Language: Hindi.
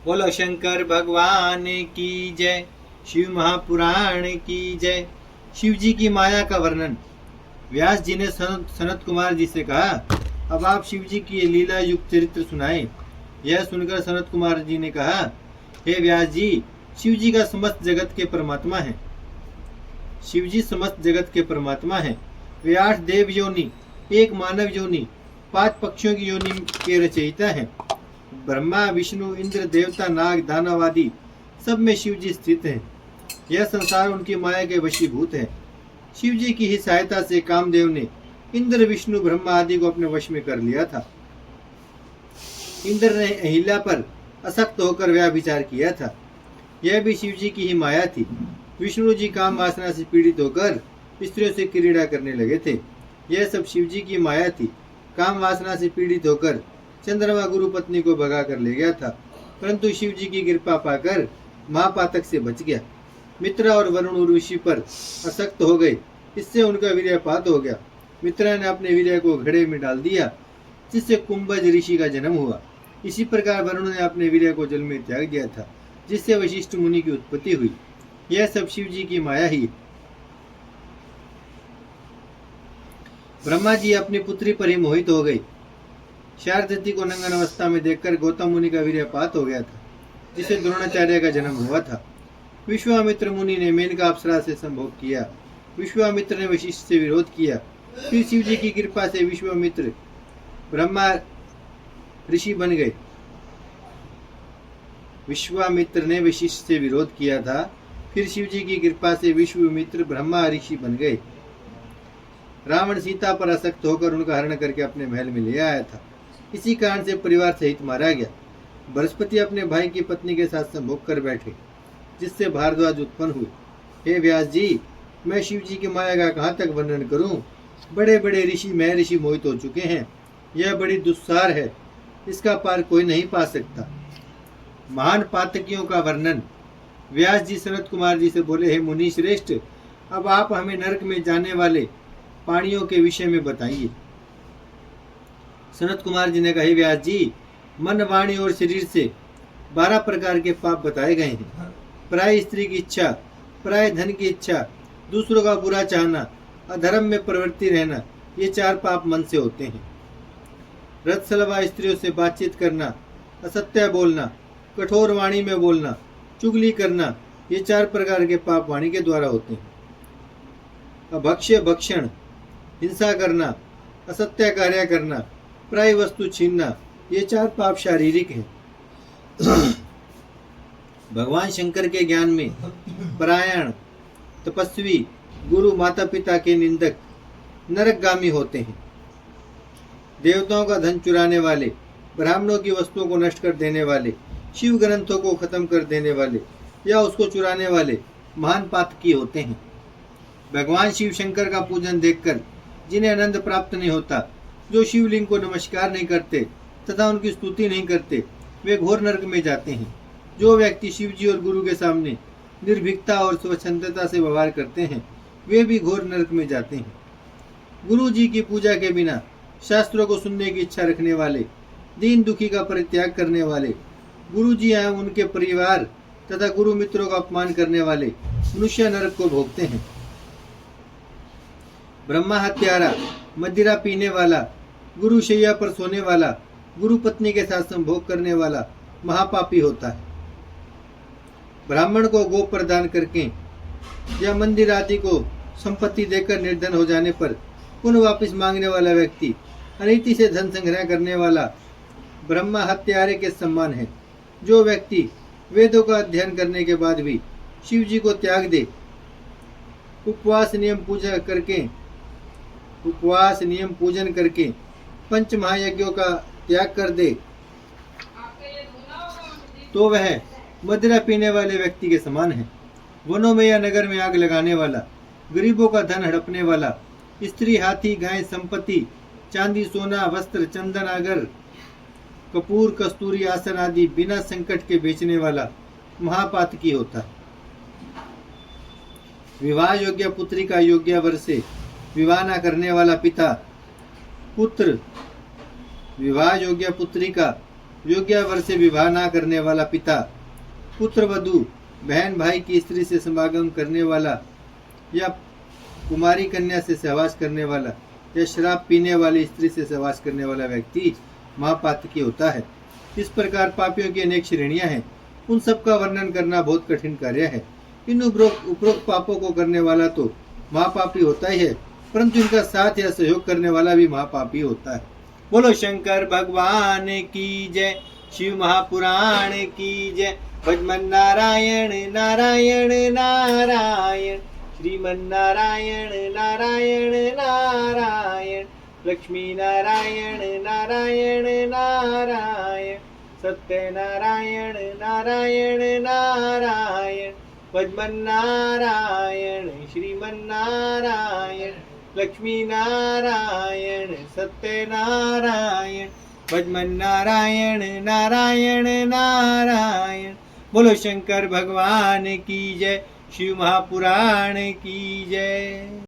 बोलो शंकर भगवान की जय। शिव महापुराण की जय। शिव जी की माया का वर्णन। व्यास जी ने सनत कुमार जी से कहा, अब आप शिव जी की लीला युक्त चरित्र सुनाएं। यह सुनकर सनत कुमार जी ने कहा, हे व्यास जी, शिव जी का समस्त जगत के परमात्मा है। शिव जी समस्त जगत के परमात्मा है। वे 8 देव योनि, 1 मानव योनि, 5 पक्षियों की योनि के रचयिता है। ब्रह्मा, विष्णु, इंद्र, देवता, नाग, दानव आदि सब में शिव जी स्थित हैं। यह संसार उनकी माया के वशीभूत है। शिव जी की ही सहायता से कामदेव ने इंद्र, विष्णु, ब्रह्मा आदि को अपने वश में कर लिया था। इंद्र ने अहिल्या पर असक्त होकर व्याभिचार किया था। यह भी शिव जी की ही माया थी। विष्णु जी काम वासना से पीड़ित होकर स्त्रियों से क्रीड़ा करने लगे थे। यह सब शिव जी की माया थी। काम वासना से पीड़ित होकर चंद्रमा गुरु पत्नी को भगा कर ले गया था, परंतु शिव जी की कृपा पाकर महापातक से बच गया। मित्रा और वरुण ऋषि पर असक्त हो गए, इससे उनका वीर्यपात हो गया। मित्रा ने अपने वीर्य को घड़े में डाल दिया, जिससे कुंभज ऋषि का जन्म हुआ। इसी प्रकार वरुण ने अपने वीर्य को जल में त्याग दिया था, जिससे वशिष्ठ मुनि की उत्पत्ति हुई। यह सब शिव जी की माया ही। ब्रह्मा जी अपनी पुत्री पर ही मोहित हो गई। शारदती को नंगन अवस्था में देखकर गौतम मुनि का वीर्यपात हो गया था, जिसे द्रोणाचार्य का जन्म हुआ था। विश्वामित्र मुनि ने मेनका अप्सरा से संभोग किया। विश्वामित्र ने वशिष्ठ से विरोध किया। फिर शिव जी की कृपा से विश्वामित्र ब्रह्मा ऋषि बन गए। विश्वामित्र ने वशिष्ठ से विरोध किया था, फिर शिव जी की कृपा से विश्वामित्र ब्रह्मा ऋषि बन गए। रावण सीता पर असक्त होकर उनका हरण करके अपने महल में ले आया था। इसी कारण से परिवार सहित मारा गया। बृहस्पति अपने भाई की पत्नी के साथ संभोग कर बैठे, जिससे भारद्वाज उत्पन्न हुए। हे व्यास जी, मैं शिव जी की माया का कहाँ तक वर्णन करूं? बड़े बड़े ऋषि महर्षि मोहित हो चुके हैं। यह बड़ी दुस्सार है, इसका पार कोई नहीं पा सकता। महान पातकियों का वर्णन। व्यास जी सनत कुमार जी से बोले, हे मुनि श्रेष्ठ, अब आप हमें नरक में जाने वाले प्राणियों के विषय में बताइए। सनत कुमार जी ने कहा, व्यास जी, मन, वाणी और शरीर से 12 प्रकार के पाप बताए गए हैं। पराय स्त्री की इच्छा, पराय धन की इच्छा, दूसरों का बुरा चाहना, अधर्म में प्रवृत्ति रहना, ये 4 पाप मन से होते हैं। रथसलवा स्त्रियों से बातचीत करना, असत्य बोलना, कठोर वाणी में बोलना, चुगली करना, ये 4 प्रकार के पाप वाणी के द्वारा होते हैं। अभक्ष्य भक्षण, हिंसा करना, असत्य कार्य करना, पराई वस्तु छीनना, ये 4 पाप शारीरिक हैं। भगवान शंकर के ज्ञान में परायण, तपस्वी, गुरु, माता पिता के निंदक नरकगामी होते हैं। देवताओं का धन चुराने वाले, ब्राह्मणों की वस्तुओं को नष्ट कर देने वाले, शिव ग्रंथों को खत्म कर देने वाले या उसको चुराने वाले महान पातकी होते हैं। भगवान शिव शंकर का पूजन देखकर जिन्हें आनंद प्राप्त नहीं होता, जो शिवलिंग को नमस्कार नहीं करते तथा उनकी स्तुति नहीं करते, वे घोर नरक में जाते हैं। जो व्यक्ति शिव जी और गुरु के सामने निर्भीकता और स्वच्छंदता से व्यवहार करते हैं, वे भी घोर नरक में जाते हैं। गुरु जी की पूजा के बिना शास्त्रों को सुनने की इच्छा रखने वाले, दीन दुखी का परित्याग करने वाले, गुरु जी एवं उनके परिवार तथा गुरु मित्रों का अपमान करने वाले मनुष्य नरक को भोगते हैं। ब्रह्मा हत्यारा, मदिरा पीने वाला, गुरु शैया पर सोने वाला, गुरु पत्नी के साथ संभोग करने वाला महापापी होता है। ब्राह्मण को गो प्रदान करके या मंदिर आदि को संपत्ति देकर निर्धन हो जाने पर पुनः वापस मांगने वाला व्यक्ति अनीति से धन संग्रह करने वाला ब्रह्मा हत्यारे के समान है। जो व्यक्ति वेदों का अध्ययन करने के बाद भी शिव जी को त्याग दे, उपवास नियम पूजन करके 5 महायज्ञों का त्याग कर दे, तो वह मदिरा पीने वाले व्यक्ति के समान है। वनों में या नगर में आग लगाने वाला, गरीबों का धन हड़पने वाला, स्त्री, हाथी, गाय, संपत्ति, चांदी, सोना, वस्त्र, चंदन, अगर, कपूर, कस्तूरी, आसन आदि बिना संकट के बेचने वाला महापातकी होता है। विवाह योग्य पुत्री का योग्य वर से विवाह न करने वाला पिता, पुत्र, विवाह योग्य पुत्री का योग्यावर से विवाह ना करने वाला पिता, पुत्र वधू, बहन भाई की स्त्री से समागम करने वाला या कुमारी कन्या से सहवास करने वाला या शराब पीने वाली स्त्री से सहवास करने वाला व्यक्ति महापातकी होता है। इस प्रकार पापियों की अनेक श्रेणियां हैं, उन सब का वर्णन करना बहुत कठिन कार्य है। इन उपरोक्त पापों को करने वाला तो महापापी होता ही है, परंतु इनका साथ या सहयोग करने वाला भी महापापी होता है। बोलो शंकर भगवान की जय, शिव महापुराण की जय। भजमन नारायण नारायण नारायण, श्रीमन नारायण नारायण नारायण, लक्ष्मी नारायण नारायण नारायण, सत्य नारायण नारायण नारायण, भजमन नारायण श्रीमन नारायण, लक्ष्मी नारायण सत्य नारायण, भजमन नारायण नारायण नारायण। बोलो शंकर भगवान की जय, शिव महापुराण की जय।